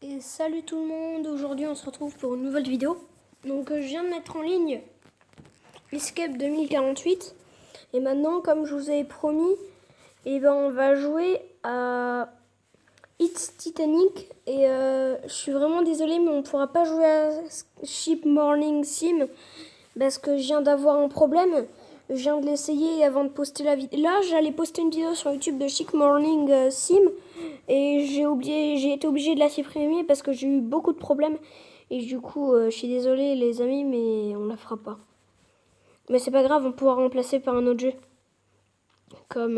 Et salut tout le monde, aujourd'hui on se retrouve pour une nouvelle vidéo. Donc je viens de mettre en ligne Escape 2048. Et maintenant, comme je vous avais promis, on va jouer à It's Titanic. Et je suis vraiment désolée, mais on ne pourra pas jouer à Ship Morning Sim parce que je viens d'avoir un problème. Je viens de l'essayer avant de poster la vidéo. Là, j'allais poster une vidéo sur YouTube de Ship Morning Sim. Et j'ai été obligée de la supprimer parce que j'ai eu beaucoup de problèmes. Et du coup, je suis désolée les amis, mais on la fera pas. Mais c'est pas grave, on pourra remplacer par un autre jeu. Comme,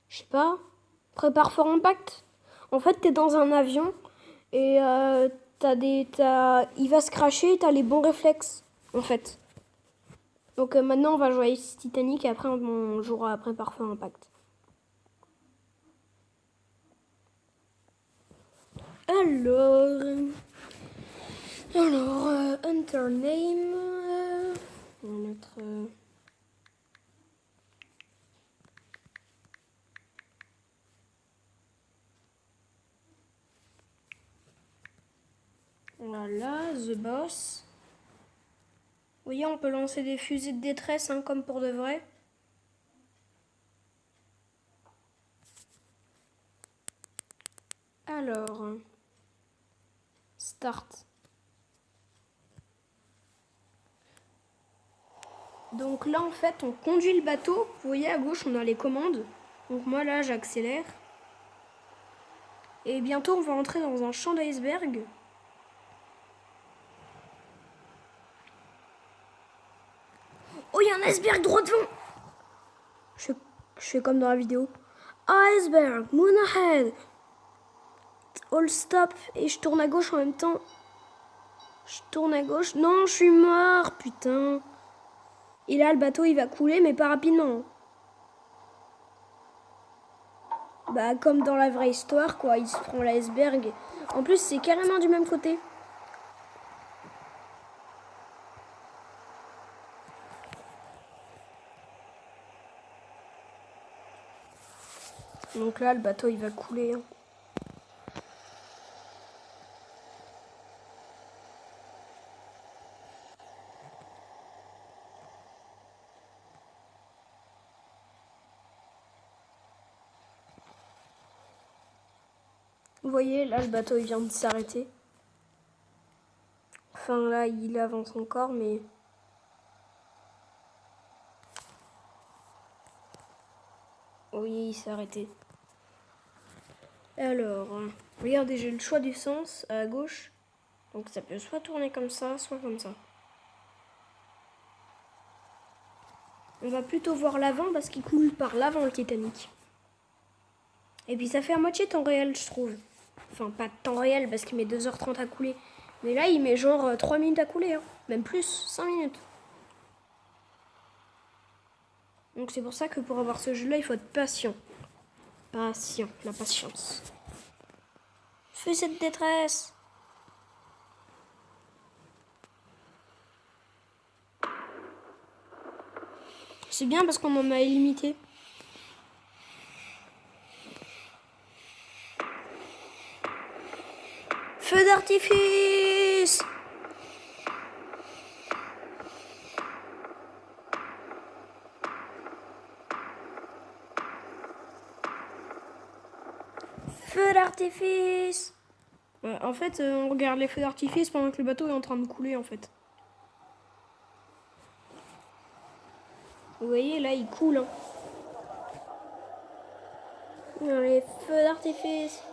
je sais pas, Prépare for Impact. En fait, t'es dans un avion et il va se crasher, t'as les bons réflexes, en fait. Donc maintenant, on va jouer à Titanic et après, on jouera à Prépare for Impact. Alors, Hunter Name, on va mettre... Voilà, The Boss. Vous voyez, on peut lancer des fusées de détresse, hein, comme pour de vrai. Alors, Start. Donc là, en fait, on conduit le bateau. Vous voyez, à gauche, on a les commandes. Donc moi, là, j'accélère. Et bientôt, on va entrer dans un champ d'iceberg. Oh, il y a un iceberg droit devant. Je fais comme dans la vidéo. Iceberg, moon ahead. All stop. Et je tourne à gauche en même temps. Je tourne à gauche. Non, je suis mort, putain. Et là, le bateau, il va couler, mais pas rapidement. Bah, comme dans la vraie histoire, quoi. Il se prend l'iceberg. En plus, c'est carrément du même côté. Donc là, le bateau, il va couler. Hein. Vous voyez, là, le bateau, il vient de s'arrêter. Enfin, là, il avance encore, mais... Oui, il s'est arrêté. Alors, regardez, j'ai le choix du sens à gauche. Donc ça peut soit tourner comme ça, soit comme ça. On va plutôt voir l'avant parce qu'il coule par l'avant le Titanic. Et puis ça fait à moitié temps réel, je trouve. Enfin, pas de temps réel parce qu'il met 2h30 à couler. Mais là, il met genre 3 minutes à couler. Hein. Même plus, 5 minutes. Donc c'est pour ça que pour avoir ce jeu-là, il faut être patient. Patient, la patience. Fais cette détresse. C'est bien parce qu'on en a illimité. Feu d'artifice! Feu d'artifice! Ouais, en fait, on regarde les feux d'artifice pendant que le bateau est en train de couler, en fait. Vous voyez, là, il coule. Hein. Les feux d'artifice.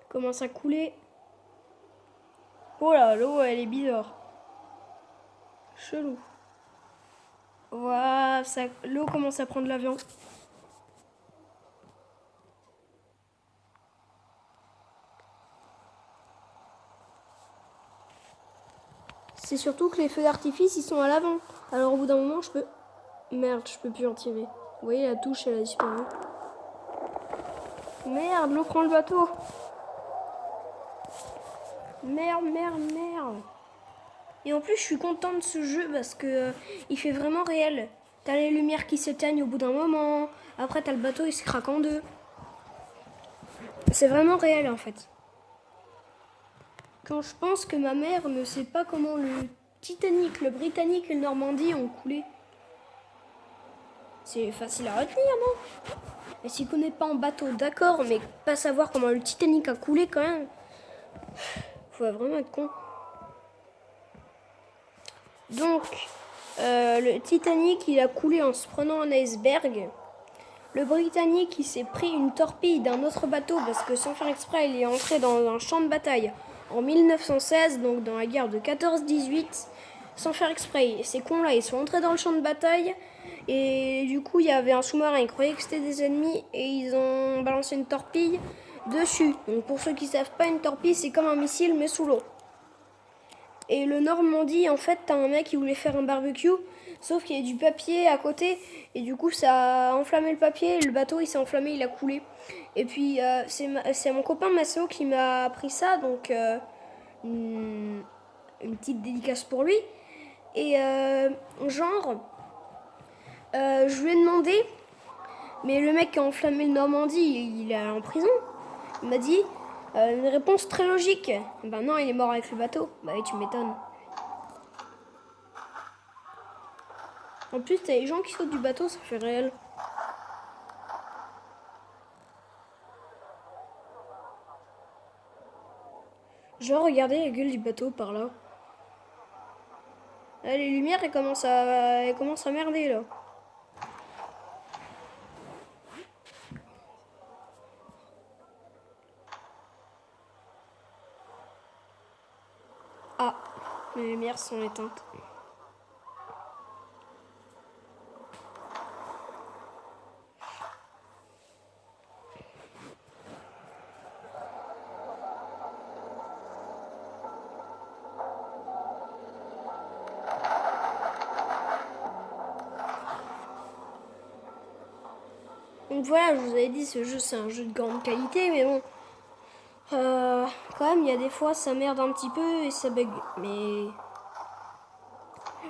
Commence à couler. Oh là, l'eau, elle est bizarre. Chelou. Voilà, l'eau commence à prendre l'avion. C'est surtout que les feux d'artifice, ils sont à l'avant. Alors au bout d'un moment, je peux... Merde, je peux plus en tirer. Vous voyez, la touche, elle a disparu. Merde, l'eau prend le bateau. Merde. Et en plus, je suis contente de ce jeu parce que il fait vraiment réel. T'as les lumières qui s'éteignent au bout d'un moment. Après, t'as le bateau, il se craque en deux. C'est vraiment réel en fait. Quand je pense que ma mère ne sait pas comment le Titanic, le Britannique et le Normandie ont coulé. C'est facile à retenir, non? Elle s'y connaît pas en bateau, d'accord, mais pas savoir comment le Titanic a coulé quand même. Faut vraiment être con. Donc, le Titanic, il a coulé en se prenant un iceberg. Le Britannique, il s'est pris une torpille d'un autre bateau parce que sans faire exprès, il est entré dans un champ de bataille en 1916, donc dans la guerre de 14-18, sans faire exprès. Ces cons-là, ils sont entrés dans le champ de bataille et du coup, il y avait un sous-marin, ils croyaient que c'était des ennemis et ils ont balancé une torpille dessus. Donc pour ceux qui savent pas, une torpille, c'est comme un missile mais sous l'eau. Et le Normandie, en fait, t'as un mec qui voulait faire un barbecue, sauf qu'il y a du papier à côté, et du coup, ça a enflammé le papier, et le bateau, il s'est enflammé, il a coulé. Et puis, c'est mon copain Masseo qui m'a appris ça, donc une petite dédicace pour lui. Et je lui ai demandé, mais le mec qui a enflammé le Normandie, il est en prison. Il m'a dit... une réponse très logique. Ben non, il est mort avec le bateau. Bah oui, tu m'étonnes. En plus, t'as les gens qui sautent du bateau, ça fait réel. Genre, regardez la gueule du bateau par là. Là, les lumières, elles commencent à merder là. Ah, les lumières sont éteintes. Donc voilà, je vous avais dit, ce jeu c'est un jeu de grande qualité, mais bon, quand même, il y a des fois ça merde un petit peu et ça bug. Mais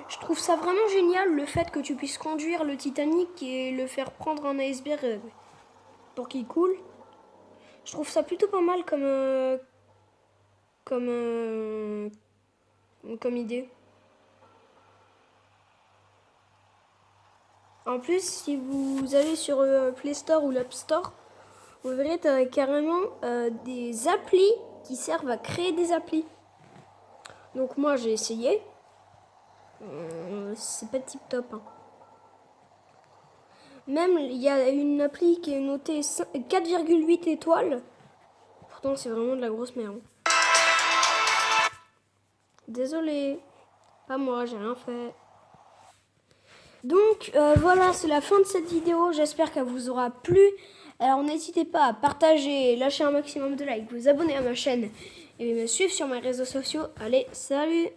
je trouve ça vraiment génial le fait que tu puisses conduire le Titanic et le faire prendre un iceberg pour qu'il coule. Je trouve ça plutôt pas mal comme idée. En plus, si vous allez sur Play Store ou l'App Store, vous verrez carrément des applis qui servent à créer des applis. Donc moi j'ai essayé. C'est pas tip top. Hein. Même il y a une appli qui est notée 4,8 étoiles. Pourtant c'est vraiment de la grosse merde. Désolé. Pas moi, j'ai rien fait. Donc voilà, c'est la fin de cette vidéo. J'espère qu'elle vous aura plu. Alors n'hésitez pas à partager, lâcher un maximum de likes, vous abonner à ma chaîne et me suivre sur mes réseaux sociaux. Allez, salut!